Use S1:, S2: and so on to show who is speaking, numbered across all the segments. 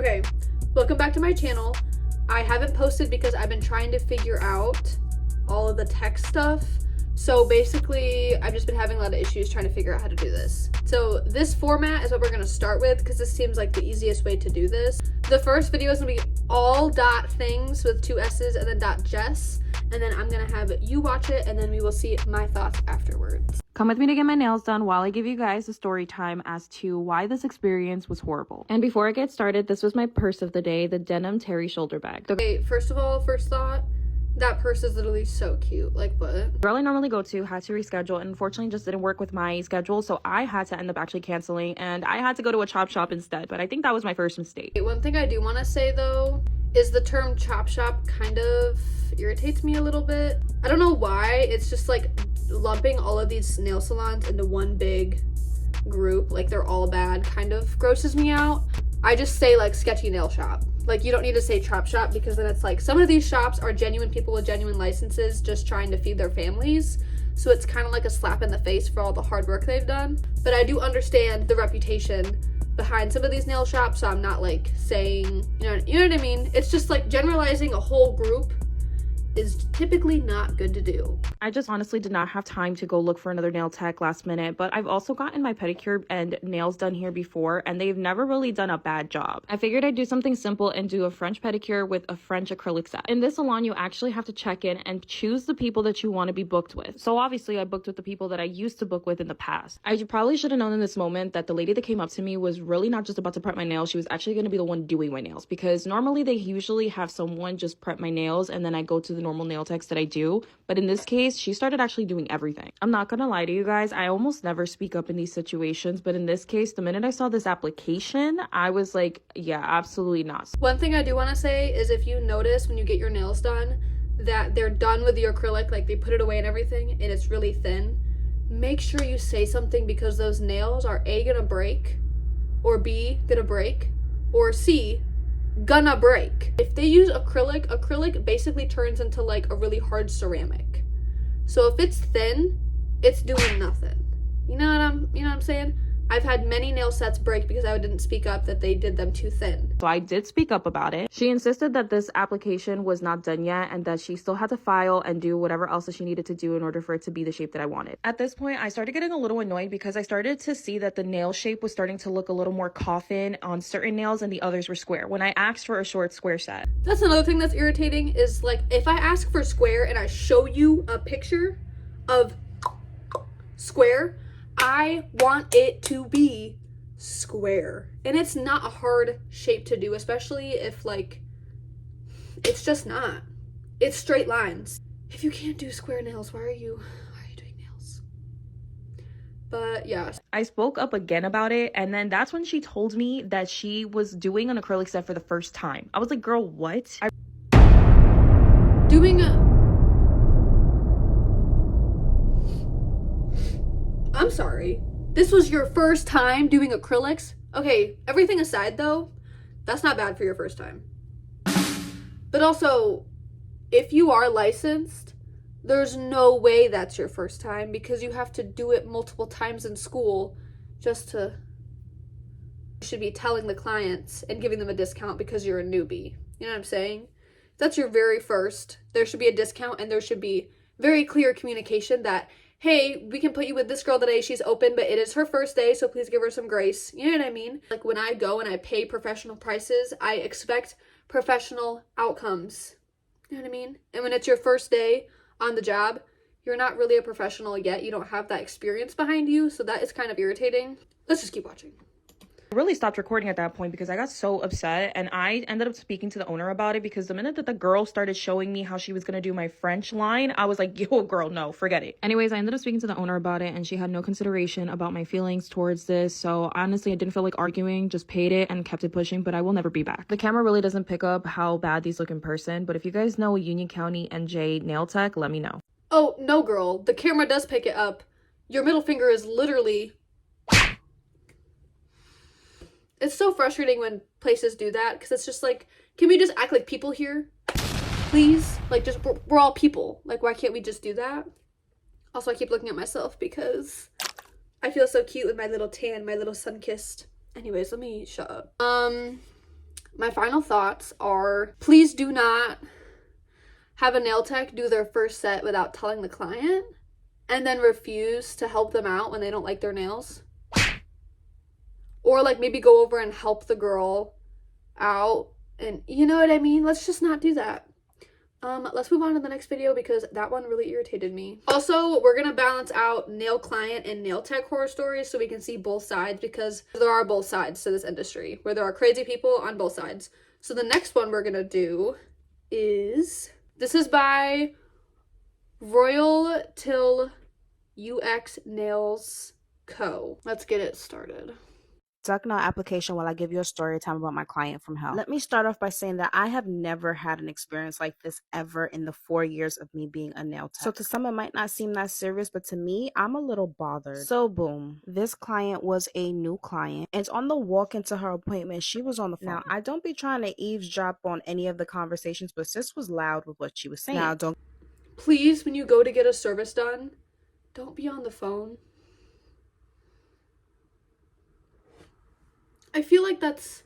S1: Okay, welcome back to my channel. I haven't posted because I've been trying to figure out all of the tech stuff. So basically, I've just been having a lot of issues trying to figure out how to do this. So this format is what we're gonna start with because this seems like the easiest way to do this. The first video is gonna be all dot things with 2 S's and then dot Jess. And then I'm gonna have you watch it and then we will see my thoughts afterwards.
S2: Come with me to get my nails done while I give you guys a story time as to why this experience was horrible. And before I get started, this was my purse of the day, the denim Terry shoulder bag.
S1: Okay, first of all, first thought, that purse is literally so cute. Like, what?
S2: The girl I normally go to had to reschedule and unfortunately just didn't work with my schedule, so I had to end up actually canceling and I had to go to a chop shop instead, but I think that was my first mistake.
S1: One thing I do want to say though is the term chop shop kind of irritates me a little bit. I don't know why. It's just like lumping all of these nail salons into one big group, like they're all bad, kind of grosses me out. I just say like sketchy nail shop. Like, you don't need to say chop shop because then it's like some of these shops are genuine people with genuine licenses just trying to feed their families. So it's kind of like a slap in the face for all the hard work they've done. But I do understand the reputation behind some of these nail shops, so I'm not like saying, you know what I mean? It's just like generalizing a whole group is typically not good to do.
S2: I just honestly did not have time to go look for another nail tech last minute, but I've also gotten my pedicure and nails done here before and they've never really done a bad job. I figured I'd do something simple and do a French pedicure with a French acrylic set. In this salon, you actually have to check in and choose the people that you want to be booked with. So obviously I booked with the people that I used to book with in the past. I probably should have known in this moment that the lady that came up to me was really not just about to prep my nails, she was actually going to be the one doing my nails, because normally they usually have someone just prep my nails and then I go to the normal nail techs that I do, but in this case she started actually doing everything. I'm not gonna lie to you guys, I almost never speak up in these situations, but in this case, the minute I saw this application, I was like, yeah, absolutely not.
S1: One thing I do want to say is if you notice when you get your nails done that they're done with the acrylic, like they put it away and everything, and it's really thin, make sure you say something, because those nails are A, gonna break, or B, gonna break, or C, gonna break. If they use acrylic basically turns into like a really hard ceramic. So if it's thin, it's doing nothing. You know what I'm saying? I've had many nail sets break because I didn't speak up that they did them too thin.
S2: So I did speak up about it. She insisted that this application was not done yet and that she still had to file and do whatever else that she needed to do in order for it to be the shape that I wanted. At this point, I started getting a little annoyed because I started to see that the nail shape was starting to look a little more coffin on certain nails and the others were square when I asked for a short square set.
S1: That's another thing that's irritating is like if I ask for square and I show you a picture of square, I want it to be square. And it's not a hard shape to do, especially if like, it's just not. It's straight lines. If you can't do square nails, why are you doing nails? But yeah.
S2: I spoke up again about it, and then that's when she told me that she was doing an acrylic set for the first time. I was like, girl, what?
S1: I'm sorry. This was your first time doing acrylics? Okay, everything aside though, that's not bad for your first time. But also, if you are licensed, there's no way that's your first time because you have to do it multiple times in school just to... You should be telling the clients and giving them a discount because you're a newbie. You know what I'm saying? If that's your very first, there should be a discount and there should be very clear communication that, hey, we can put you with this girl today, she's open, but it is her first day, so please give her some grace. You know what I mean? Like when I go and I pay professional prices, I expect professional outcomes. You know what I mean? And when it's your first day on the job, you're not really a professional yet. You don't have that experience behind you, so that is kind of irritating. Let's just keep watching.
S2: I really stopped recording at that point because I got so upset, and I ended up speaking to the owner about it because the minute that the girl started showing me how she was going to do my French line, I was like, yo, girl, no, forget it. Anyways, I ended up speaking to the owner about it and she had no consideration about my feelings towards this. So honestly, I didn't feel like arguing, just paid it and kept it pushing, but I will never be back. The camera really doesn't pick up how bad these look in person, but if you guys know a Union County NJ nail tech, let me know.
S1: Oh, no, girl. The camera does pick it up. Your middle finger is literally... It's so frustrating when places do that because it's just like, can we just act like people here? Please? Like, just, we're all people. Like, why can't we just do that? Also, I keep looking at myself because I feel so cute with my little tan, my little sun-kissed. Anyways, let me shut up. My final thoughts are, please do not have a nail tech do their first set without telling the client and then refuse to help them out when they don't like their nails. Or like maybe go over and help the girl out, and you know what I mean? Let's just not do that. Let's move on to the next video because that one really irritated me. Also, we're gonna balance out nail client and nail tech horror stories so we can see both sides, because there are both sides to this industry where there are crazy people on both sides. So the next one we're gonna do is, this is by Royal Till UX Nails Co. Let's get it started.
S3: Duck Nail application while I give you a story time about my client from hell. Let me start off by saying that I have never had an experience like this ever in the 4 years of me being a nail tech. So to some it might not seem that serious, but to me, I'm a little bothered. So boom, this client was a new client, and on the walk into her appointment, she was on the phone. Now, I don't be trying to eavesdrop on any of the conversations, but sis was loud with what she was saying. Now, don't
S1: Please, when you go to get a service done, don't be on the phone. I feel like that's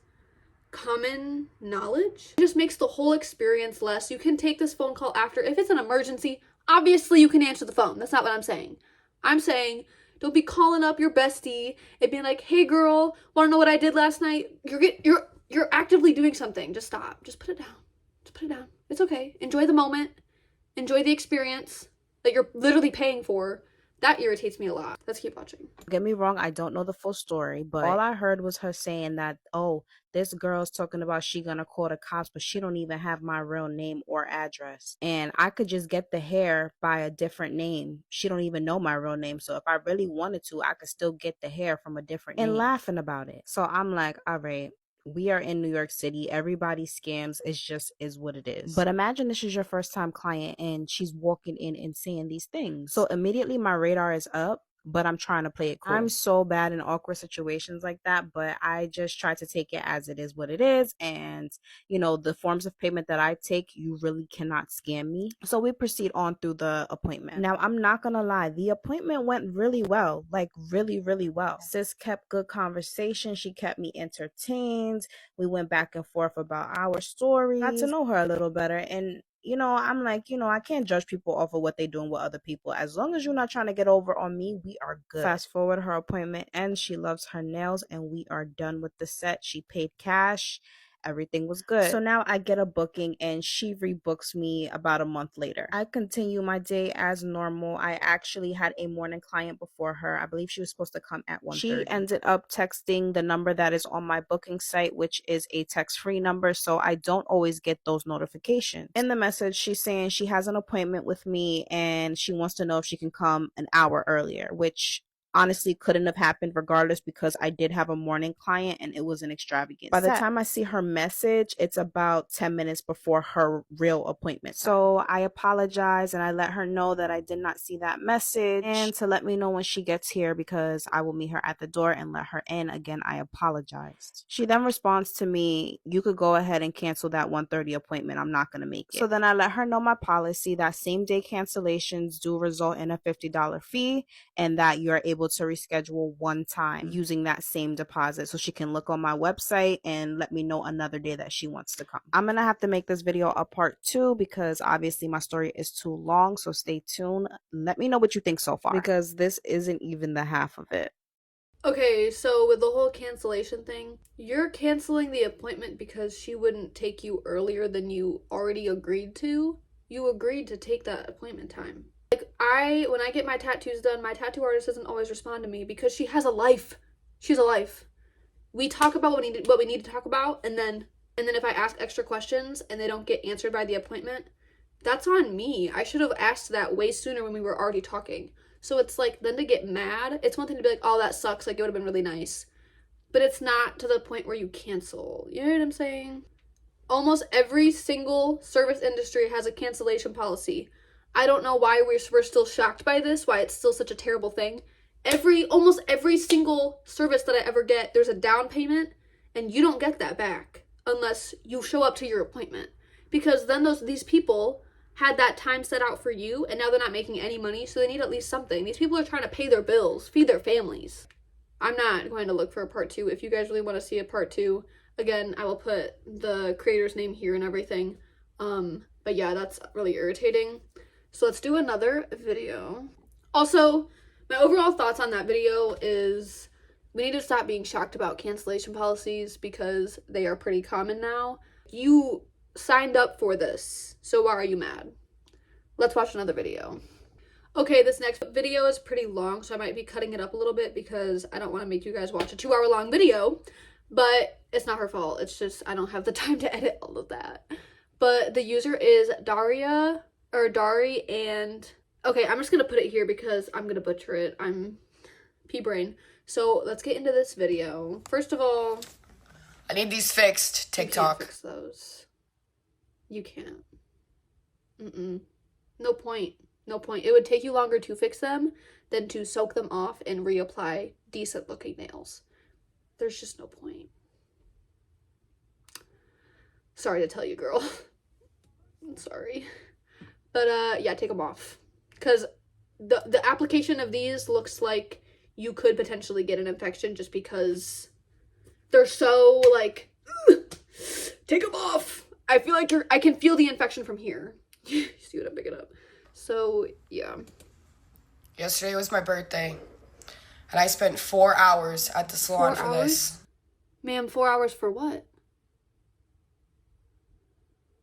S1: common knowledge. It just makes the whole experience less. You can take this phone call after. If it's an emergency, obviously you can answer the phone. That's not what I'm saying. I'm saying don't be calling up your bestie and being like, "Hey girl, want to know what I did last night?" You're actively doing something. Just stop. Just put it down. Just put it down. It's okay. Enjoy the moment. Enjoy the experience that you're literally paying for. That irritates me a lot. Let's keep watching.
S3: Don't get me wrong, I don't know the full story, but all I heard was her saying that, oh, this girl's talking about she gonna call the cops, but she don't even have my real name or address. And I could just get the hair by a different name. She don't even know my real name. So if I really wanted to, I could still get the hair from a different name. And laughing about it. So I'm like, all right. We are in New York City. Everybody scams. It just is what it is. But imagine this is your first time client and she's walking in and saying these things. So immediately my radar is up, but I'm trying to play it cool. I'm so bad in awkward situations like that, but I just try to take it as it is what it is. And, you know, the forms of payment that I take, you really cannot scam me. So we proceed on through the appointment. Now, I'm not going to lie. The appointment went really well, like really, really well. Sis kept good conversation. She kept me entertained. We went back and forth about our stories. Got to know her a little better. And you know, I'm like, you know, I can't judge people off of what they're doing with other people. As long as you're not trying to get over on me, we are good. Fast forward, her appointment ends. She loves her nails and we are done with the set. She paid cash. Everything was good. So now I get a booking and she rebooks me about a month later. I continue my day as normal. I actually had a morning client before her. I believe she was supposed to come at 1:30. She ended up texting the number that is on my booking site, which is a text-free number, so I don't always get those notifications. In the message, she's saying she has an appointment with me and she wants to know if she can come an hour earlier, which honestly couldn't have happened regardless because I did have a morning client and it was an extravagant By the time I see her message, it's about 10 minutes before her real appointment. So I apologize and I let her know that I did not see that message and to let me know when she gets here because I will meet her at the door and let her in. Again, I apologized. She then responds to me, you could go ahead and cancel that 1:30 appointment. I'm not going to make it. So then I let her know my policy that same day cancellations do result in a $50 fee and that you're able to reschedule one time using that same deposit. So she can look on my website and let me know another day that she wants to come. I'm gonna have to make this video a part 2 because obviously my story is too long, so stay tuned. Let me know what you think so far because this isn't even the half of it.
S1: Okay, so with the whole cancellation thing, you're canceling the appointment because she wouldn't take you earlier than you already agreed to. You agreed to take that appointment time. Like, when I get my tattoos done, my tattoo artist doesn't always respond to me because she has a life. She has a life. We talk about what we need to talk about, and then if I ask extra questions and they don't get answered by the appointment, that's on me. I should have asked that way sooner when we were already talking. So it's like, then to get mad, it's one thing to be like, oh, that sucks, like, it would have been really nice. But it's not to the point where you cancel. You know what I'm saying? Almost every single service industry has a cancellation policy. I don't know why we're still shocked by this, why it's still such a terrible thing. Almost every single service that I ever get, there's a down payment, and you don't get that back unless you show up to your appointment. Because then these people had that time set out for you, and now they're not making any money, so they need at least something. These people are trying to pay their bills, feed their families. I'm not going to look for a part 2. If you guys really want to see a part 2, Again, I will put the creator's name here and everything. But yeah, that's really irritating. So let's do another video. Also, my overall thoughts on that video is we need to stop being shocked about cancellation policies because they are pretty common now. You signed up for this, so why are you mad? Let's watch another video. Okay, this next video is pretty long, so I might be cutting it up a little bit because I don't want to make you guys watch a 2-hour long video, but it's not her fault. It's just I don't have the time to edit all of that. But the user is Daria, or Dari, and okay, I'm just gonna put it here because I'm gonna butcher it. I'm pea-brain. So let's get into this video. First of all,
S4: I need these fixed. TikTok.
S1: You can't fix those. You can't. No point. No point. It would take you longer to fix them than to soak them off and reapply decent looking nails. There's just no point. Sorry to tell you, girl. I'm sorry. But yeah, take them off. Because the application of these looks like you could potentially get an infection just because they're so like, take them off. I feel like I can feel the infection from here. You see what I'm picking up? So, yeah.
S4: Yesterday was my birthday, and I spent 4 hours at the salon for this.
S1: Ma'am, 4 hours for what?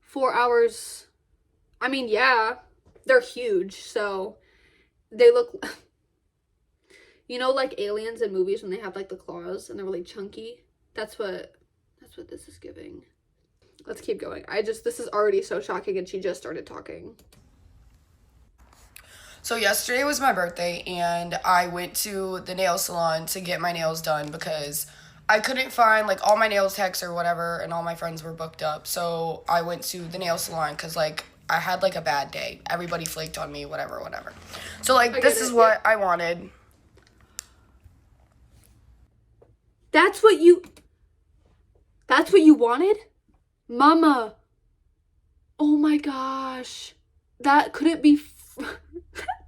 S1: 4 hours. I mean, yeah, they're huge, so they look, you know, like aliens in movies when they have like the claws and they're really chunky. That's what this is giving. Let's keep going. This is already so shocking, and she just started talking.
S4: So yesterday was my birthday, and I went to the nail salon to get my nails done because I couldn't find, like, all my nails techs or whatever, and all my friends were booked up. So I went to the nail salon because, like, I had, like, a bad day. Everybody flaked on me, whatever. So, like, this is what I wanted.
S1: That's what you wanted? Mama. Oh my gosh. That couldn't be,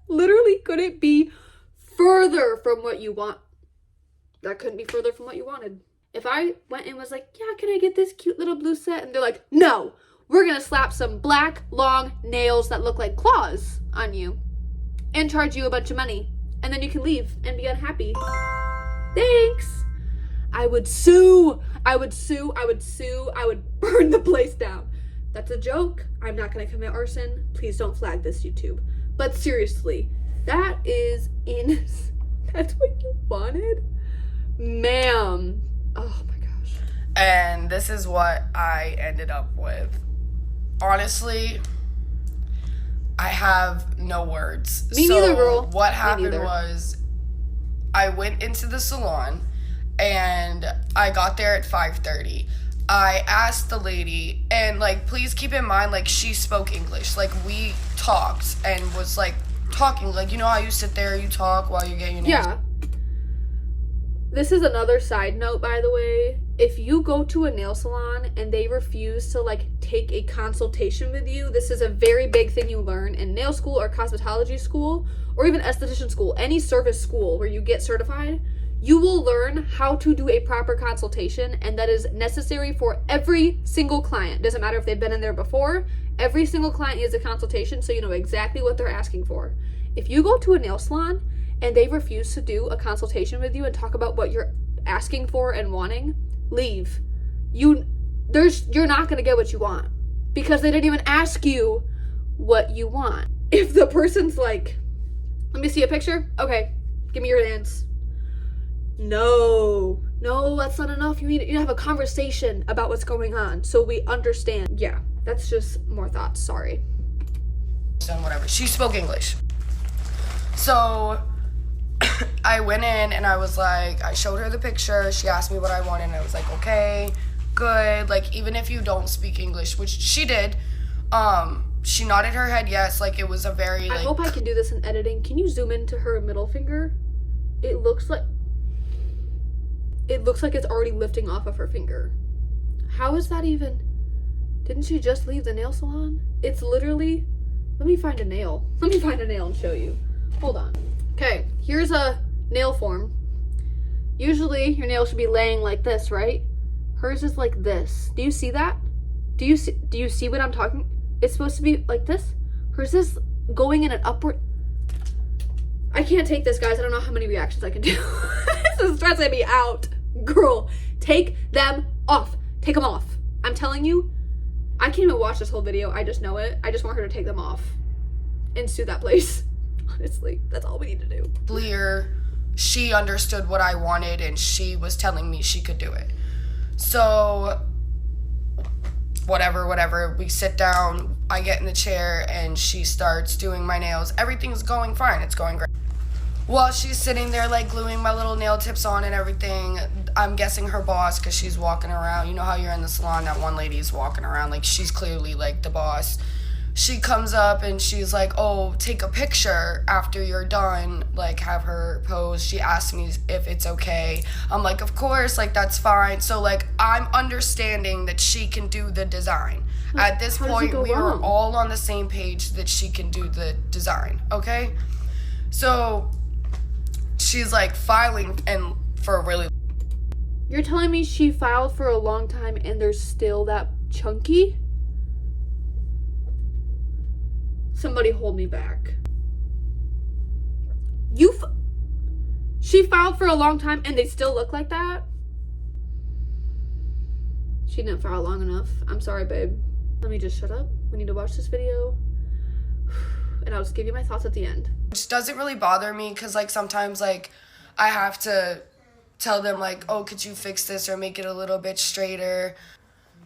S1: literally couldn't be further from what you want. That couldn't be further from what you wanted. If I went and was like, yeah, can I get this cute little blue set? And they're like, no, we're gonna slap some black, long nails that look like claws on you and charge you a bunch of money. And then you can leave and be unhappy. Thanks. I would sue. I would burn the place down. That's a joke. I'm not gonna commit arson. Please don't flag this, YouTube. But seriously, that is that's what you wanted? Ma'am. Oh my gosh.
S4: And this is what I ended up with. Honestly, I have no words.
S1: Me neither, girl.
S4: What happened was I went into the salon and I got there at 5:30. I asked the lady, and like, please keep in mind, like, she spoke English. Like, we talked and was like talking, like, you know how you sit there, you talk while you're getting your nails.
S1: Yeah. This is another side note, by the way. If you go to a nail salon and they refuse to like take a consultation with you, this is a very big thing you learn in nail school or cosmetology school or even esthetician school, any service school where you get certified. You will learn how to do a proper consultation, and that is necessary for every single client. Doesn't matter if they've been in there before. Every single client needs a consultation so you know exactly what they're asking for. If you go to a nail salon and they refuse to do a consultation with you and talk about what you're asking for and wanting, leave. You're not going to get what you want because they didn't even ask you what you want. If the person's like, let me see a picture. Okay, give me your hands. No, that's not enough. You need to have a conversation about what's going on so we understand. Yeah, that's just more thoughts. Sorry.
S4: And whatever. She spoke English. So I went in and I was like, I showed her the picture. She asked me what I wanted, and I was like, okay, good. Like, even if you don't speak English, which she did, she nodded her head yes. Like, it was a very, like,
S1: I hope I can do this in editing. Can you zoom into her middle finger? It looks like it's already lifting off of her finger. How is that even? Didn't she just leave the nail salon? It's literally, let me find a nail and show you. Hold on. Okay, here's a nail form. Usually your nail should be laying like this, right? Hers is like this. Do you see that? Do you see what I'm talking? It's supposed to be like this. Hers is going in an upward. I can't take this, guys. I don't know how many reactions I can do. This is stressing me out. Girl, take them off. Take them off. I'm telling you, I can't even watch this whole video. I just know it. I just want her to take them off and sue that place. Honestly, that's all we need to do.
S4: Clear, she understood what I wanted and she was telling me she could do it. So, whatever. We sit down, I get in the chair and she starts doing my nails. Everything's going fine. It's going great. While she's sitting there, like, gluing my little nail tips on and everything, I'm guessing her boss, because she's walking around. You know how you're in the salon, that one lady's walking around, like, she's clearly, like, the boss. She comes up and she's like, oh, take a picture after you're done, like, have her pose. She asked me if it's okay. I'm like, of course, like, that's fine. So, like, I'm understanding that she can do the design. At this point, we were all on the same page that she can do the design, okay? So she's like filing and for a really.
S1: You're telling me she filed for a long time and they're still that chunky? Somebody hold me back. She filed for a long time and they still look like that? She didn't file long enough. I'm sorry, babe. Let me just shut up. We need to watch this video. And I'll just give you my thoughts at the end.
S4: Which doesn't really bother me because, like, sometimes, like, I have to tell them, like, oh, could you fix this or make it a little bit straighter?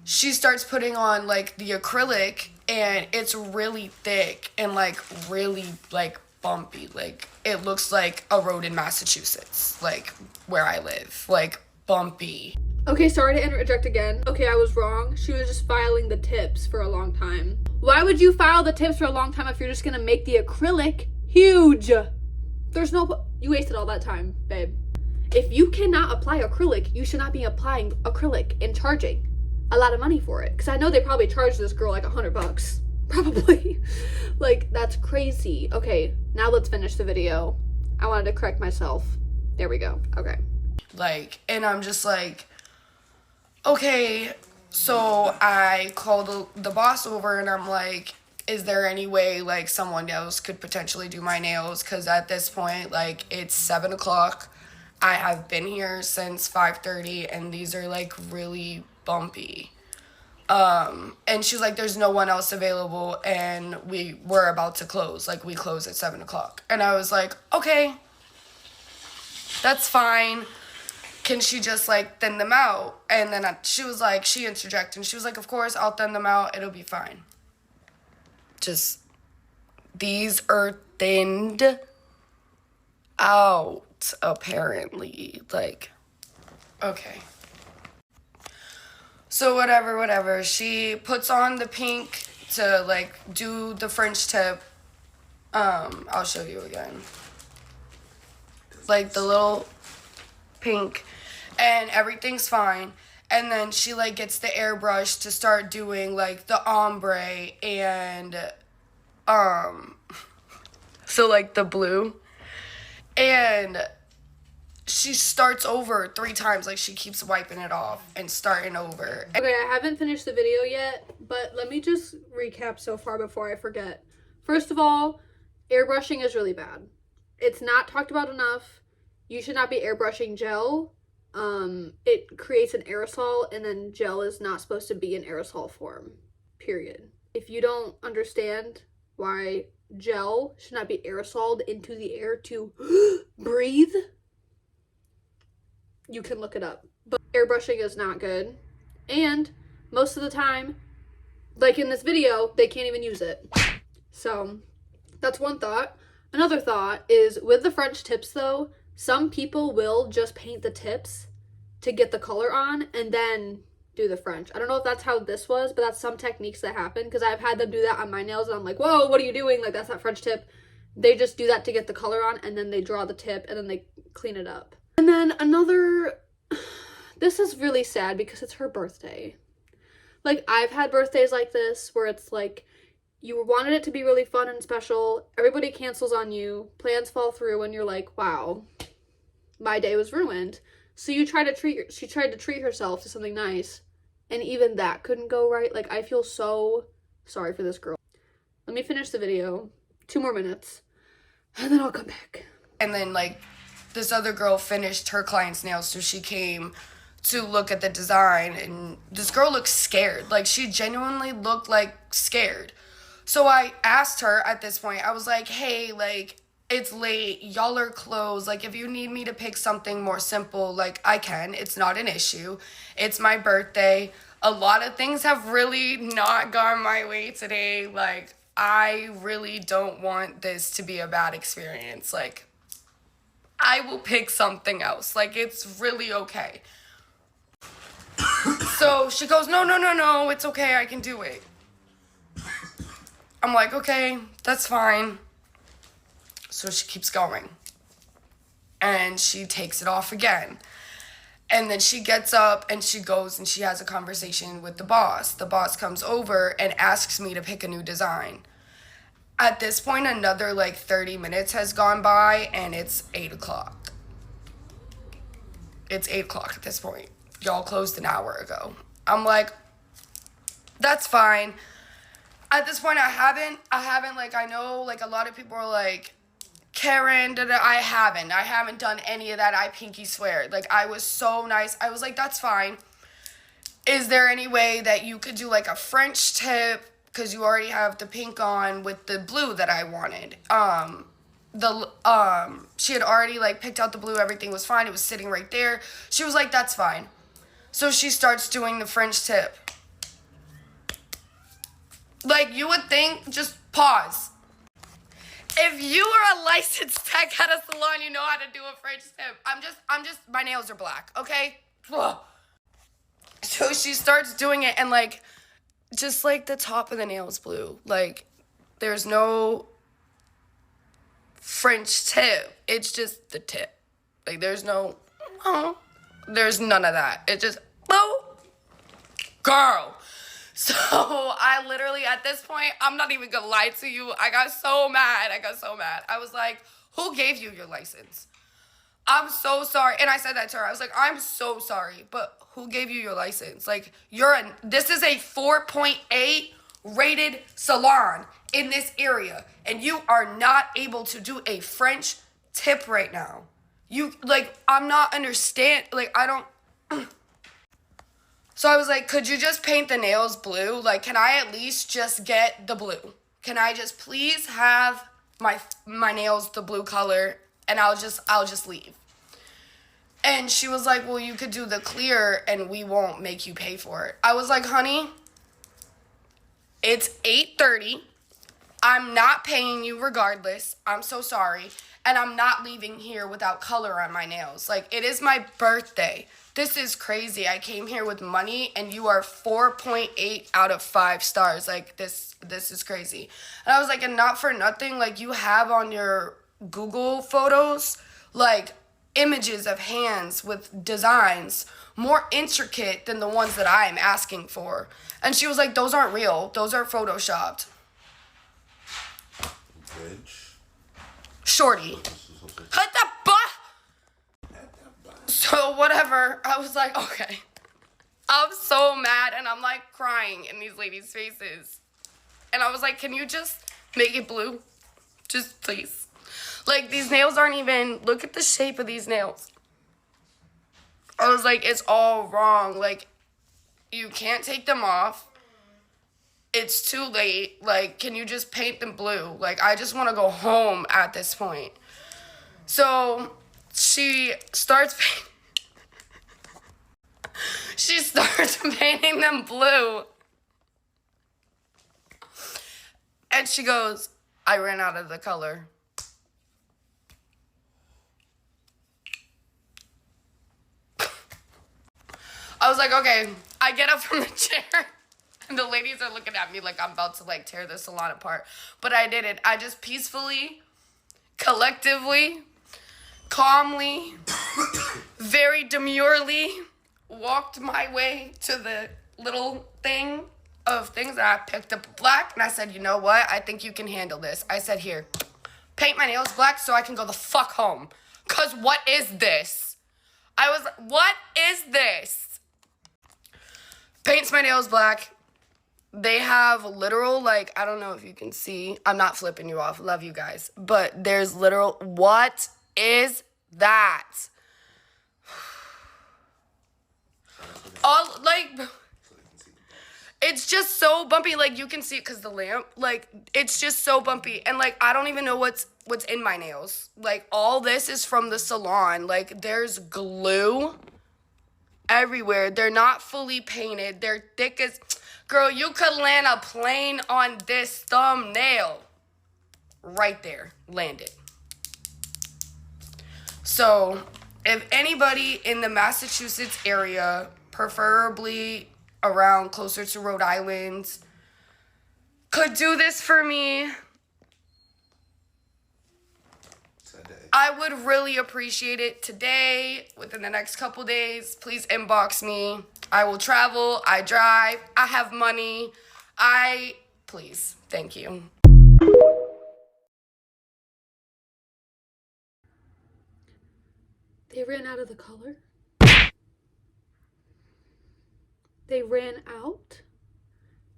S4: She starts putting on, like, the acrylic, and it's really thick and, like, really, like, bumpy. Like, it looks like a road in Massachusetts, like, where I live. Like, bumpy.
S1: Okay, sorry to interject again. Okay, I was wrong. She was just filing the tips for a long time. Why would you file the tips for a long time if you're just gonna make the acrylic huge? There's no... You wasted all that time, babe. If you cannot apply acrylic, you should not be applying acrylic and charging a lot of money for it. Because I know they probably charged this girl like $100. Probably. Like, that's crazy. Okay, now let's finish the video. I wanted to correct myself. There we go. Okay.
S4: Like, and I'm just like... Okay, so I called the boss over and I'm like, is there any way, like, someone else could potentially do my nails? Because at this point, like, it's 7 o'clock. I have been here since 5:30 and these are, like, really bumpy. And she's like, there's no one else available and we're about to close. Like, we close at 7 o'clock. And I was like, okay, that's fine. Can she just, like, thin them out? And then she was like, she interjected, and she was like, of course, I'll thin them out. It'll be fine. Just, these are thinned out, apparently. Like, okay. So whatever. She puts on the pink to, like, do the French tip. I'll show you again. Like, the little pink, and everyth's fine. And then she, like, gets the airbrush to start doing, like, the ombre and so, like, the blue. And she starts over 3 times. Like, she keeps wiping it off and starting over.
S1: Okay, I haven't finished the video yet, but let me just recap so far before I forget. First of all, airbrushing is really bad. It's not talked about enough. You should not be airbrushing gel. It creates an aerosol, and then gel is not supposed to be in aerosol form, period. If you don't understand why gel should not be aerosoled into the air to breathe, you can look it up. But airbrushing is not good, and most of the time, like in this video, they can't even use it. So that's one thought. Another thought is, with the French tips though, some people will just paint the tips to get the color on and then do the French. I don't know if that's how this was, but that's some techniques that happen, because I've had them do that on my nails and I'm like, whoa, what are you doing? Like, that's not French tip. They just do that to get the color on, and then they draw the tip and then they clean it up. And then this is really sad because it's her birthday. Like, I've had birthdays like this where it's like, you wanted it to be really fun and special, everybody cancels on you, plans fall through, and you're like, wow, my day was ruined. So she tried to treat herself to something nice, and even that couldn't go right. Like, I feel so sorry for this girl. Let me finish the video. 2 more minutes, and then I'll come back.
S4: And then, like, this other girl finished her client's nails, so she came to look at the design, and this girl looked scared. Like, she genuinely looked, like, scared. So I asked her at this point, I was like, hey, like, it's late, y'all are closed, like, if you need me to pick something more simple, like, I can, it's not an issue, it's my birthday, a lot of things have really not gone my way today, like, I really don't want this to be a bad experience, like, I will pick something else, like, it's really okay. So she goes, no, it's okay, I can do it. I'm like, okay, that's fine. So she keeps going. And she takes it off again. And then she gets up and she goes and she has a conversation with the boss. The boss comes over and asks me to pick a new design. At this point, another like 30 minutes has gone by and it's 8 o'clock. It's 8 o'clock at this point. Y'all closed an hour ago. I'm like, that's fine. At this point, I haven't, like, I know, like, a lot of people are like, Karen, I haven't done any of that, I pinky swear. Like, I was so nice. I was like, that's fine. Is there any way that you could do, like, a French tip, because you already have the pink on with the blue that I wanted. She had already, like, picked out the blue, everything was fine, it was sitting right there. She was like, that's fine. So she starts doing the French tip. Like, you would think, just pause. If you are a licensed tech at a salon, you know how to do a French tip. My nails are black, okay? Ugh. So she starts doing it, and, like, just, like, the top of the nail's blue. Like, there's no French tip. It's just the tip. Like, there's none of that. It's just, girl. So I literally, at this point, I'm not even gonna lie to you, I got so mad. I was like, who gave you your license? I'm so sorry. And I said that to her. I was like, I'm so sorry, but who gave you your license? Like, this is a 4.8 rated salon in this area, and you are not able to do a French tip right now. I'm not I don't... So I was like, could you just paint the nails blue? Like, can I at least just get the blue? Can I just please have my nails the blue color, and I'll just leave? And she was like, well, you could do the clear and we won't make you pay for it. I was like, honey, it's 8:30. I'm not paying you regardless. I'm so sorry. And I'm not leaving here without color on my nails. Like, it is my birthday. This is crazy. I came here with money and you are 4.8 out of 5 stars. Like, this is crazy. And I was like, and not for nothing, like, you have on your Google photos, like, images of hands with designs more intricate than the ones that I am asking for. And she was like, those aren't real. Those are photoshopped.
S5: Bitch.
S4: Shorty. Hit the butt. So whatever. I was like, okay. I'm so mad, and I'm like crying in these ladies' faces. And I was like, can you just make it blue? Just please. Like, these nails aren't even, look at the shape of these nails. I was like, it's all wrong. Like, you can't take them off. It's too late. Like, can you just paint them blue? Like, I just want to go home at this point. So she starts painting them blue. And she goes, I ran out of the color. I was like, okay. I get up from the chair, and the ladies are looking at me like I'm about to, like, tear the salon apart. But I didn't. I just peacefully, collectively, calmly, very demurely walked my way to the little thing of things that I picked up black, and I said, you know what? I think you can handle this. I said, here, paint my nails black so I can go the fuck home. Because what is this? I was like, what is this? Paints my nails black. They have literal, like, I don't know if you can see. I'm not flipping you off. Love you guys. But there's literal, what is that? All, like, it's just so bumpy. Like, you can see it because the lamp, like, it's just so bumpy. And, like, I don't even know what's in my nails. Like, all this is from the salon. Like, there's glue everywhere. They're not fully painted. They're thick as... Girl, you could land a plane on this thumbnail. Right there. Land it. So, if anybody in the Massachusetts area, preferably around closer to Rhode Island, could do this for me, I would really appreciate it today, within the next couple days. Please inbox me. I will travel. I drive. I have money. Please. Thank you.
S1: They ran out of the color. They ran out.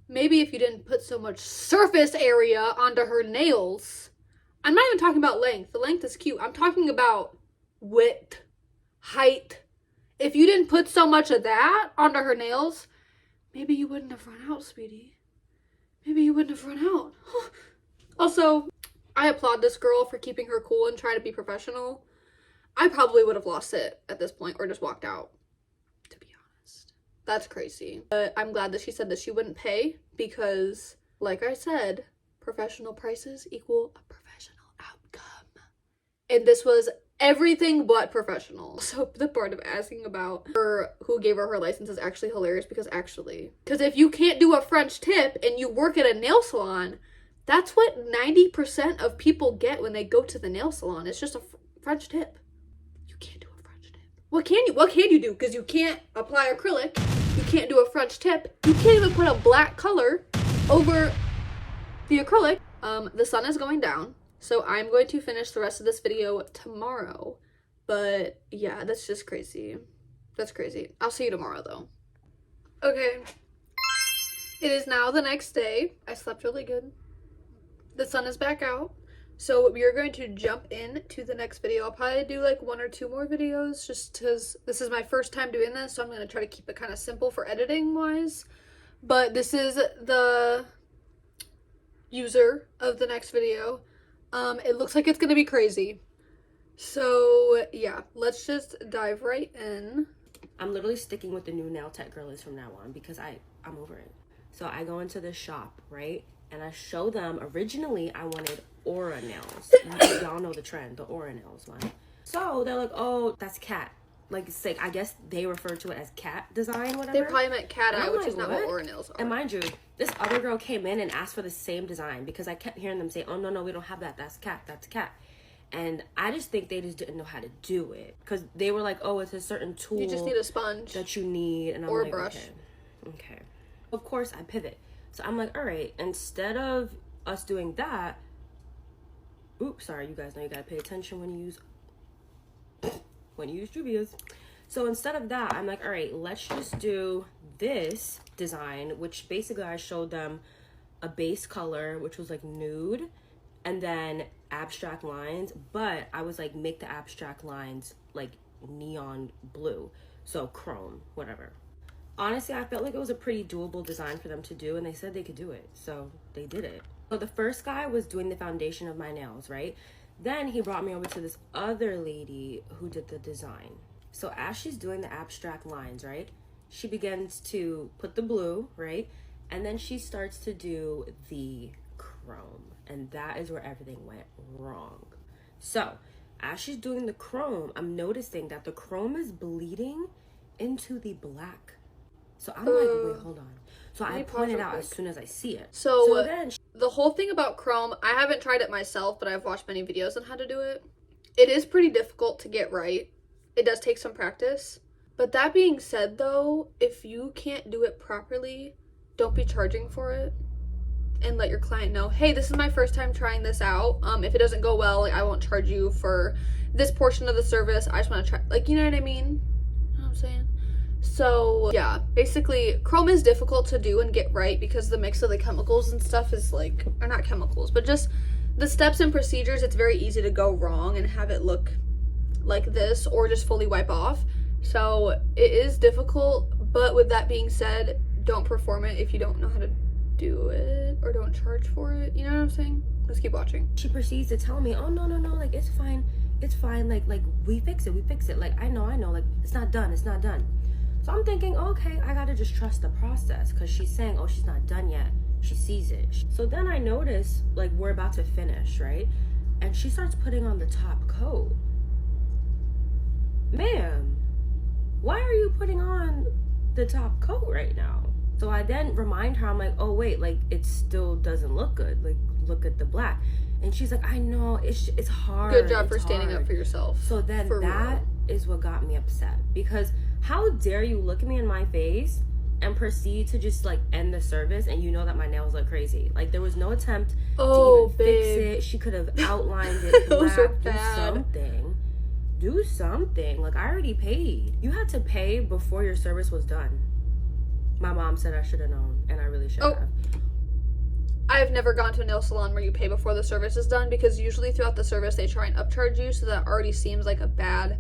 S1: Maybe if you didn't put so much surface area onto her nails. I'm not even talking about length. The length is cute. I'm talking about width, height. If you didn't put so much of that onto her nails, maybe you wouldn't have run out, sweetie. Maybe you wouldn't have run out. Also, I applaud this girl for keeping her cool and trying to be professional. I probably would have lost it at this point or just walked out, to be honest. That's crazy. But I'm glad that she said that she wouldn't pay because, like I said, professional prices equal a professional outcome. And this was everything but professional. So the part of asking about her, who gave her license, is actually hilarious because if you can't do a French tip and you work at a nail salon, that's what 90% of people get when they go to the nail salon. It's just a French tip. You can't do a French tip. What can you do? Because you can't apply acrylic. You can't do a French tip. You can't even put a black color over the acrylic. The sun is going down, so I'm going to finish the rest of this video tomorrow. But yeah, that's just crazy. That's crazy. I'll see you tomorrow though. Okay. It is now the next day. I slept really good. The sun is back out. So we are going to jump into the next video. I'll probably do like 1 or 2 more videos just because this is my first time doing this. So I'm going to try to keep it kind of simple for editing wise. But this is the user of the next video. It looks like it's going to be crazy. So yeah, let's just dive right in.
S5: I'm literally sticking with the new nail tech girlies from now on because I'm over it. So I go into the shop, right? And I show them, originally I wanted aura nails. Y'all know the trend, the aura nails one. So they're like, oh, that's cat. Like, it's like, I guess they refer to it as cat design, whatever.
S1: They probably meant cat eye, which
S5: like,
S1: is not what aura nails are.
S5: And mind you, this other girl came in and asked for the same design because I kept hearing them say, oh, no, we don't have that. That's cat. That's cat. And I just think they just didn't know how to do it. Because they were like, oh, it's a certain tool.
S1: You just need a sponge.
S5: That you need. And I'm
S1: or
S5: like,
S1: a brush.
S5: Okay. Of course, I pivot. So I'm like, all right, instead of us doing that, oops, sorry, you guys know you gotta pay attention when you use Juvia's. So instead of that, I'm like, all right, let's just do this design, which basically I showed them a base color, which was like nude, and then abstract lines, but I was like, make the abstract lines like neon blue, so chrome, whatever. Honestly, I felt like it was a pretty doable design for them to do, and they said they could do it, so they did it. So the first guy was doing the foundation of my nails, right? Then he brought me over to this other lady who did the design. So as she's doing the abstract lines, right, she begins to put the blue, right? And then she starts to do the chrome, and that is where everything went wrong. So as she's doing the chrome, I'm noticing that the chrome is bleeding into the black. So I'm like, wait, hold on. So I point it out as soon as I see it.
S1: So
S5: then
S1: the whole thing about chrome, I haven't tried it myself, but I've watched many videos on how to do it. It is pretty difficult to get right. It does take some practice. But that being said, though, if you can't do it properly, don't be charging for it. And let your client know, hey, this is my first time trying this out. If it doesn't go well, like, I won't charge you for this portion of the service. I just want to try, like, you know what I mean? know what I'm saying? So yeah, basically chrome is difficult to do and get right because the mix of the chemicals and stuff is like, or not chemicals, but just the steps and procedures. It's very easy to go wrong and have it look like this or just fully wipe off. So it is difficult, but with that being said, don't perform it if you don't know how to do it, or don't charge for it. You know what I'm saying? Let's keep watching.
S5: She proceeds to tell me, oh no, like it's fine, like we fix it, like I know, like it's not done. So I'm thinking, okay, I gotta just trust the process, because she's saying, oh, she's not done yet, she sees it. So then I notice, like, we're about to finish, right? And she starts putting on the top coat. Ma'am, why are you putting on the top coat right now? So I then remind her, I'm like, oh wait, like it still doesn't look good. Like, look at the black. And she's like, I know, it's hard.
S1: Good job for
S5: it's
S1: standing
S5: hard.
S1: up for yourself.
S5: So then
S1: For
S5: that
S1: real.
S5: is what got me upset, because how dare you look at me in my face and proceed to just like end the service, and you know that my nails look crazy. Like, there was no attempt
S1: Oh,
S5: to even
S1: babe.
S5: fix it. She could have outlined it
S1: Those are
S5: black,
S1: bad.
S5: do something. Like, I already paid. You had to pay before your service was done. My mom said I should have known, and I really should have.
S1: I've never gone to a nail salon where you pay before the service is done, because usually throughout the service they try and upcharge you, so that already seems like a bad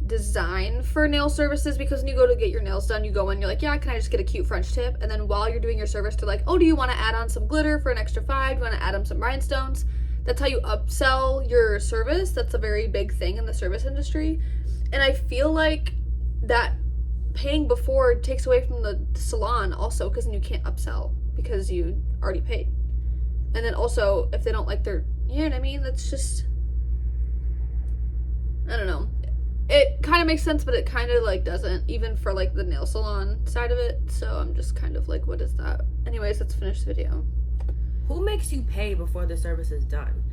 S1: design for nail services. Because when you go to get your nails done, you go in, you're like, yeah, can I just get a cute French tip? And then while you're doing your service, they're like, oh, do you want to add on some glitter for an extra $5? Do you want to add on some rhinestones? That's how you upsell your service. That's a very big thing in the service industry. And I feel like that paying before takes away from the salon also, because then you can't upsell because you already paid. And then also, if they don't like their, you know what I mean? That's just, I don't know. It kind of makes sense, but it kind of like doesn't, even for like the nail salon side of it. So I'm just kind of like, what is that? Anyways, let's finish the video.
S5: Who makes you pay before the service is done?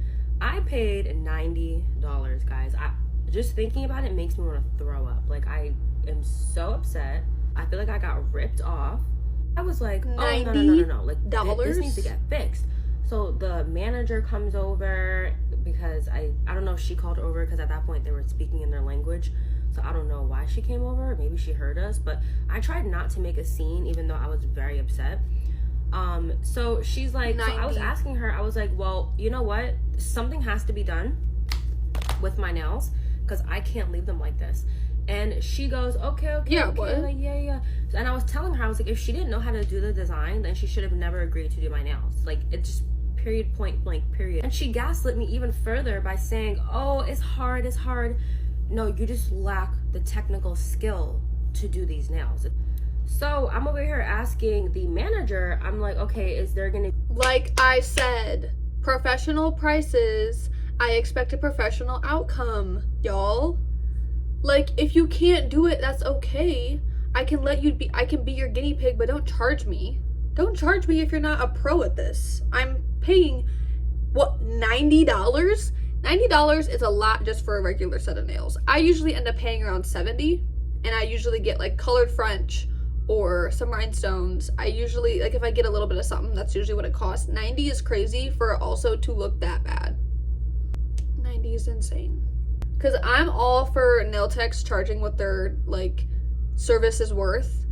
S5: I paid $90, guys. Just thinking about it makes me want to throw up. Like, I am so upset. I feel like I got ripped off. I was like, oh, no. Like, this needs to get fixed. So the manager comes over, because I don't know if she called over, because at that point they were speaking in their language. So I don't know why she came over. Maybe she heard us, but I tried not to make a scene, even though I was very upset. So she's like, so I was asking her, I was like, well, you know what? Something has to be done with my nails, because I can't leave them like this. And she goes, okay.
S1: Yeah,
S5: okay.
S1: what?
S5: Like, yeah. And I was telling her, I was like, if she didn't know how to do the design, then she should have never agreed to do my nails. Like, it just, period, point blank, period. And she gaslit me even further by saying, oh, it's hard. No, you just lack the technical skill to do these nails. So I'm over here asking the manager, I'm like, okay, is there gonna...
S1: Like I said, professional prices, I expect a professional outcome, y'all. Like, if you can't do it, that's okay. I can be your guinea pig, but don't charge me. Don't charge me if you're not a pro at this. I'm paying, what, $90? $90 is a lot just for a regular set of nails. I usually end up paying around $70, and I usually get like colored French or some rhinestones. I usually, like, if I get a little bit of something, that's usually what it costs. 90 is crazy for it also to look that bad. 90 is insane. Because I'm all for nail techs charging what their, like, service is worth.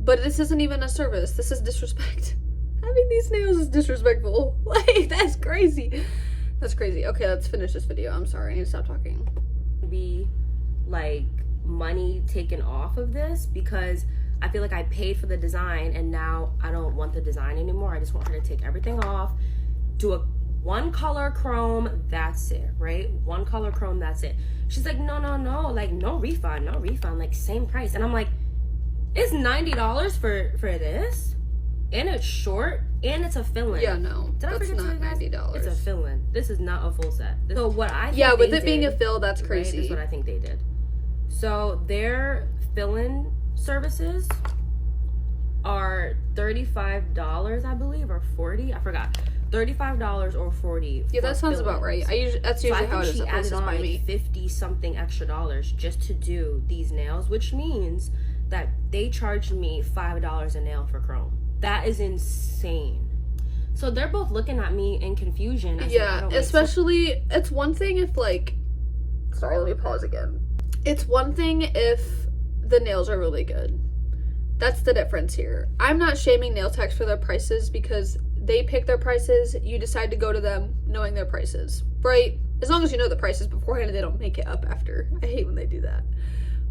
S1: But this isn't even a service. This is disrespect. Having these nails is disrespectful. Like, that's crazy. That's crazy. Okay, let's finish this video. I'm sorry. I need to stop talking.
S5: Be, like, money taken off of this, because I feel like I paid for the design, and now I don't want the design anymore. I just want her to take everything off, do a one color chrome, that's it, right? One color chrome, that's it. She's like, no, like, no refund, like, same price. And I'm like, it's $90 for this? And it's short, and it's a fill-in.
S1: Yeah, no,
S5: Did I
S1: that's
S5: forget to
S1: not
S5: tell you guys?
S1: $90.
S5: It's a fill-in. This is not a full set. So what I think
S1: Yeah, with
S5: they
S1: it being a
S5: did,
S1: fill, that's
S5: right,
S1: crazy.
S5: that's what I think they did. So their fill-in services are $35, I believe, or $40. I forgot. $35 or $40.
S1: Yeah, that sounds about right. That's usually how it is at places by me.
S5: 50 something extra dollars just to do these nails, which means that they charged me $5 a nail for chrome. That is insane. So they're both looking at me in confusion.
S1: Yeah, especially, it's one thing if, like, sorry, let me pause again. It's one thing if the nails are really good. That's the difference here. I'm not shaming nail techs for their prices because they pick their prices. You decide to go to them knowing their prices, right? As long as you know the prices beforehand and they don't make it up after. I hate when they do that.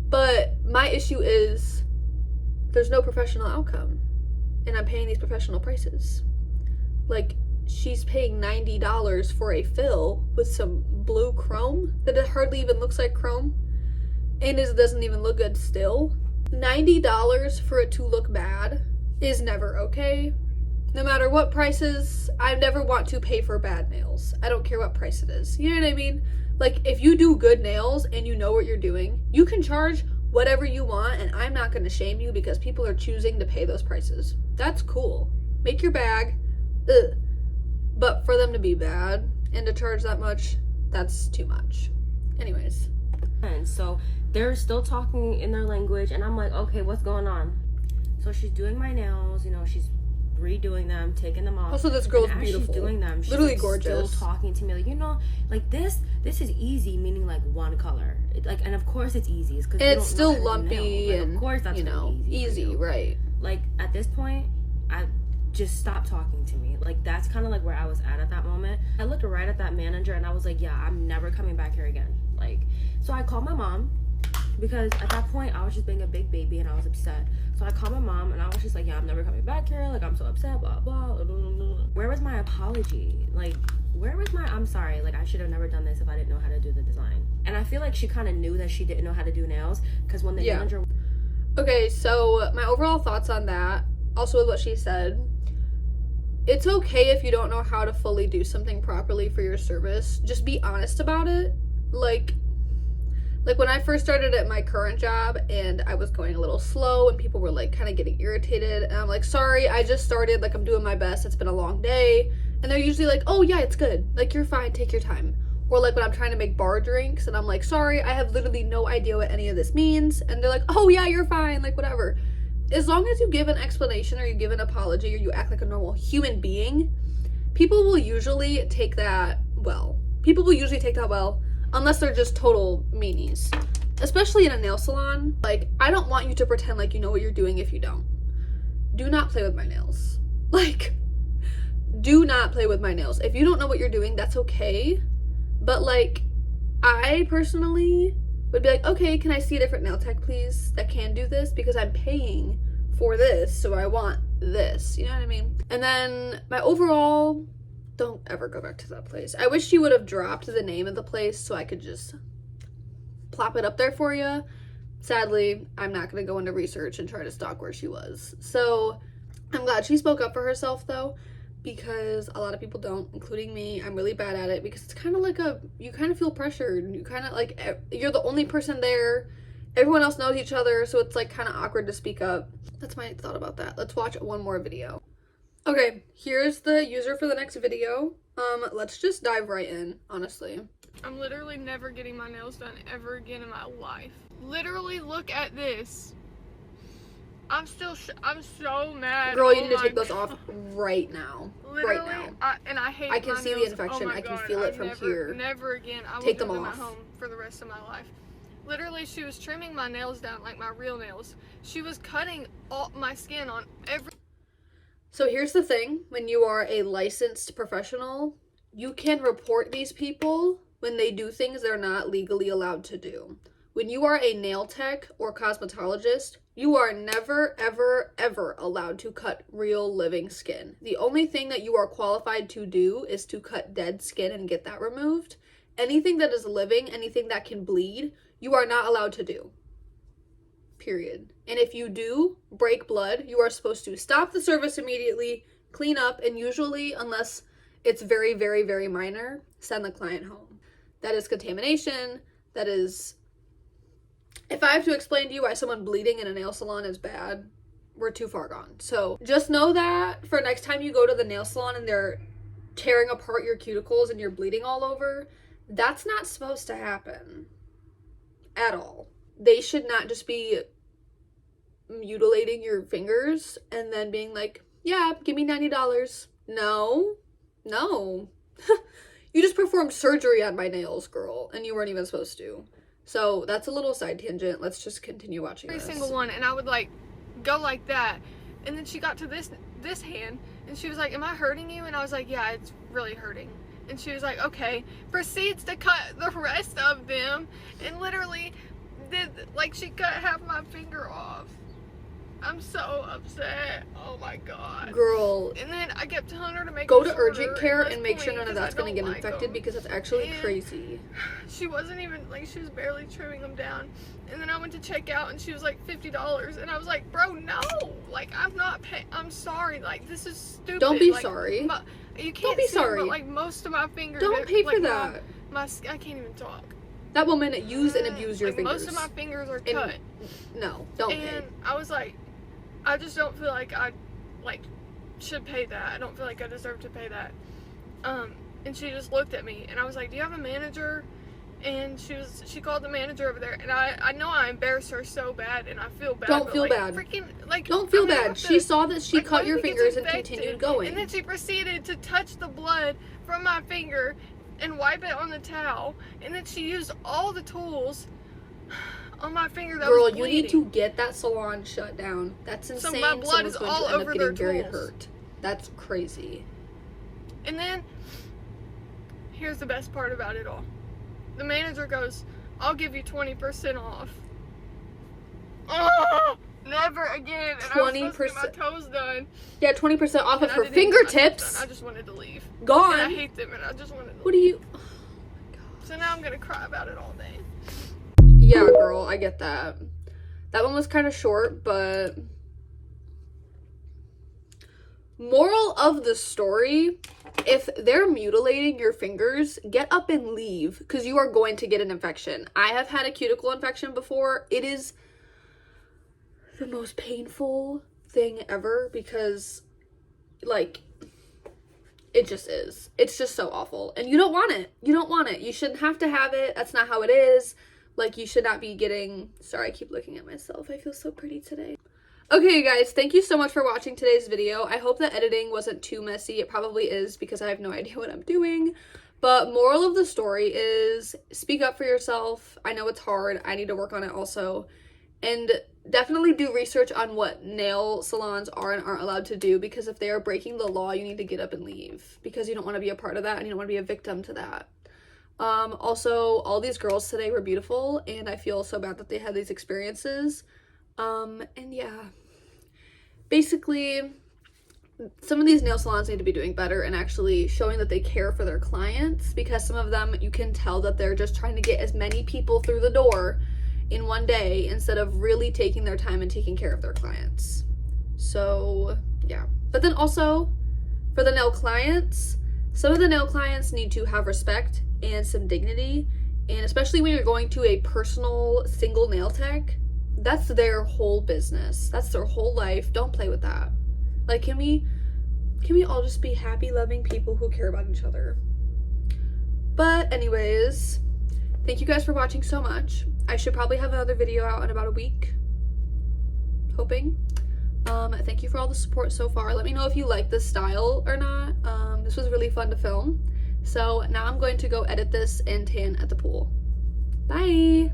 S1: But my issue is there's no professional outcome and I'm paying these professional prices. Like, she's paying $90 for a fill with some blue chrome that it hardly even looks like chrome and it doesn't even look good still. $90 for it to look bad is never okay. No matter what prices, I never want to pay for bad nails. I don't care what price it is. You know what I mean? Like, if you do good nails and you know what you're doing, you can charge whatever you want and I'm not going to shame you because people are choosing to pay those prices. That's cool. Make your bag. Ugh. But for them to be bad and to charge that much, that's too much. Anyways.
S5: And so they're still talking in their language and I'm like, okay, what's going on? So she's doing my nails, you know, she's redoing them, taking them off.
S1: Also, this girl's
S5: and as
S1: beautiful.
S5: She's doing them. She's
S1: literally
S5: like
S1: gorgeous.
S5: Still talking to me, like, you know, like this is easy, meaning like one color. Like, and of course it's easy, because
S1: and it's still lumpy,
S5: like,
S1: and
S5: of course that's
S1: you know,
S5: really
S1: easy, right?
S5: Like at this point, I just stopped talking to me. Like that's kind of like where I was at that moment. I looked right at that manager and I was like, yeah, I'm never coming back here again. Like, so I called my mom. Because at that point, I was just being a big baby and I was upset. So I called my mom and I was just like, yeah, I'm never coming back here. Like, I'm so upset, blah, blah, blah, blah, blah. Where was my apology? Like, where was my, I'm sorry. Like, I should have never done this if I didn't know how to do the design. And I feel like she kind of knew that she didn't know how to do nails. Because when the manager...
S1: Okay, so my overall thoughts on that, also with what she said, it's okay if you don't know how to fully do something properly for your service. Just be honest about it. Like when I first started at my current job and I was going a little slow and people were like kind of getting irritated and I'm like, sorry, I just started, like I'm doing my best, it's been a long day. And they're usually like, oh yeah, it's good, like you're fine, take your time. Or like when I'm trying to make bar drinks and I'm like, sorry, I have literally no idea what any of this means. And they're like, oh yeah, you're fine, like whatever. As long as you give an explanation or you give an apology or you act like a normal human being, people will usually take that well. Unless they're just total meanies. Especially in a nail salon. Like, I don't want you to pretend like you know what you're doing if you don't. Do not play with my nails. Like, do not play with my nails. If you don't know what you're doing, that's okay. But like, I personally would be like, okay, can I see a different nail tech, please, that can do this? Because I'm paying for this, so I want this. You know what I mean? And then my overall... don't ever go back to that place. I wish you would have dropped the name of the place so I could just plop it up there for you. Sadly, I'm not going to go into research and try to stalk where she was. So I'm glad she spoke up for herself though, because a lot of people don't, including me. I'm really bad at it because it's kind of like you kind of feel pressured. You kind of like, you're the only person there. Everyone else knows each other, so it's like kind of awkward to speak up. That's my thought about that. Let's watch one more video. Okay, here's the user for the next video. Let's just dive right in, honestly.
S6: I'm literally never getting my nails done ever again in my life. Literally, look at this. I'm so mad.
S1: Girl, you need to take those off right now.
S6: Literally,
S1: right now.
S6: I hate
S1: I can
S6: my
S1: see the
S6: nails.
S1: infection.
S6: Oh my
S1: I can
S6: God,
S1: feel it from
S6: never,
S1: here.
S6: Never again. I will
S1: Take
S6: go
S1: them
S6: to my
S1: off.
S6: home for the rest of my life. Literally, she was trimming my nails down like my real nails. She was cutting all my skin on every...
S1: So here's the thing, when you are a licensed professional, you can report these people when they do things they're not legally allowed to do. When you are a nail tech or cosmetologist, you are never, ever, ever allowed to cut real living skin. The only thing that you are qualified to do is to cut dead skin and get that removed. Anything that is living, anything that can bleed, you are not allowed to do. Period. And if you do break blood, you are supposed to stop the service immediately, clean up, and usually, unless it's very, very, very minor, send the client home. That is contamination. That is... If I have to explain to you why someone bleeding in a nail salon is bad, we're too far gone. So just know that for next time you go to the nail salon and they're tearing apart your cuticles and you're bleeding all over, that's not supposed to happen. At all. They should not just be mutilating your fingers and then being like, yeah, give me $90. No. You just performed surgery on my nails, girl, and you weren't even supposed to. So that's a little side tangent. Let's just continue watching
S6: every
S1: this.
S6: single one, and I would like go like that, and then she got to this hand, and she was like, am I hurting you? And I was like, yeah, it's really hurting. And she was like, okay. Proceeds to cut the rest of them, and literally did, like, she cut half my finger off. I'm so upset. Oh my god.
S1: Girl,
S6: And then I kept telling her to make
S1: go
S6: them
S1: to urgent
S6: shorter
S1: care
S6: less
S1: and make sure
S6: point
S1: none of
S6: 'cause I
S1: that's going to
S6: don't
S1: get
S6: like
S1: infected
S6: 'em.
S1: because that's actually
S6: And
S1: crazy.
S6: She wasn't even, like, she was barely trimming them down. And then I went to check out and she was like $50. And I was like, bro, no. Like, I'm not paying. I'm sorry. Like, this is stupid.
S1: Don't be
S6: like,
S1: sorry.
S6: You can't
S1: Don't be
S6: see it,
S1: sorry.
S6: But, like, most of my fingers.
S1: Don't pay for
S6: like,
S1: that.
S6: I can't even talk.
S1: That woman used and abused your
S6: like,
S1: fingers.
S6: Most of my fingers are
S1: And
S6: cut.
S1: No, don't pay.
S6: And I was like, I just don't feel like I, like, should pay that. I don't feel like I deserve to pay that. And she just looked at me, and I was like, do you have a manager? And she called the manager over there, and I know I embarrassed her so bad, and I feel bad.
S1: Don't
S6: but,
S1: feel
S6: like,
S1: bad.
S6: Freaking, like,
S1: Don't feel
S6: I'm gonna
S1: bad.
S6: have to,
S1: She saw that she
S6: like,
S1: cut
S6: what
S1: your
S6: if it gets
S1: fingers and
S6: infected?
S1: continued going.
S6: And then she proceeded to touch the blood from my finger and wipe it on the towel, and then she used all the tools on my finger that
S1: Girl,
S6: was
S1: you
S6: bleeding.
S1: need to get that salon shut down. That's
S6: So
S1: insane.
S6: my blood
S1: Someone's
S6: is
S1: going
S6: all
S1: to end
S6: over
S1: up
S6: their
S1: getting very
S6: tools.
S1: hurt. That's crazy.
S6: And then, here's the best part about it all. The manager goes, I'll give you 20% off. Oh, never again. And I was supposed to get my toes done.
S1: Yeah, 20% off
S6: and
S1: of
S6: I
S1: her
S6: didn't even get my toes
S1: fingertips.
S6: done. I just wanted to leave.
S1: Gone.
S6: And I hate them, and I just wanted to
S1: What do
S6: leave.
S1: you...
S6: So now I'm going to cry about it all day.
S1: Yeah, girl, I get that. That one was kind of short, but... Moral of the story, if they're mutilating your fingers, get up and leave, because you are going to get an infection. I have had a cuticle infection before. It is the most painful thing ever, because, like, it just is. It's just so awful. And you don't want it. You don't want it. You shouldn't have to have it. That's not how it is. Like, you should not be getting... Sorry, I keep looking at myself. I feel so pretty today. Okay, guys, thank you so much for watching today's video. I hope the editing wasn't too messy. It probably is because I have no idea what I'm doing. But moral of the story is speak up for yourself. I know it's hard. I need to work on it also. And definitely do research on what nail salons are and aren't allowed to do, because if they are breaking the law, you need to get up and leave, because you don't want to be a part of that and you don't want to be a victim to that. Also, all these girls today were beautiful, and I feel so bad that they had these experiences. And yeah, basically, some of these nail salons need to be doing better and actually showing that they care for their clients, because some of them, you can tell that they're just trying to get as many people through the door in one day instead of really taking their time and taking care of their clients. So yeah, but then also for the nail clients, some of the nail clients need to have respect and some dignity, and especially when you're going to a personal single nail tech, that's their whole business. That's their whole life. Don't play with that. Like, can we all just be happy, loving people who care about each other? But anyways, thank you guys for watching so much. I should probably have another video out in about a week. Hoping. Thank you for all the support so far. Let me know if you like this style or not. This was really fun to film. So now I'm going to go edit this and tan at the pool. Bye!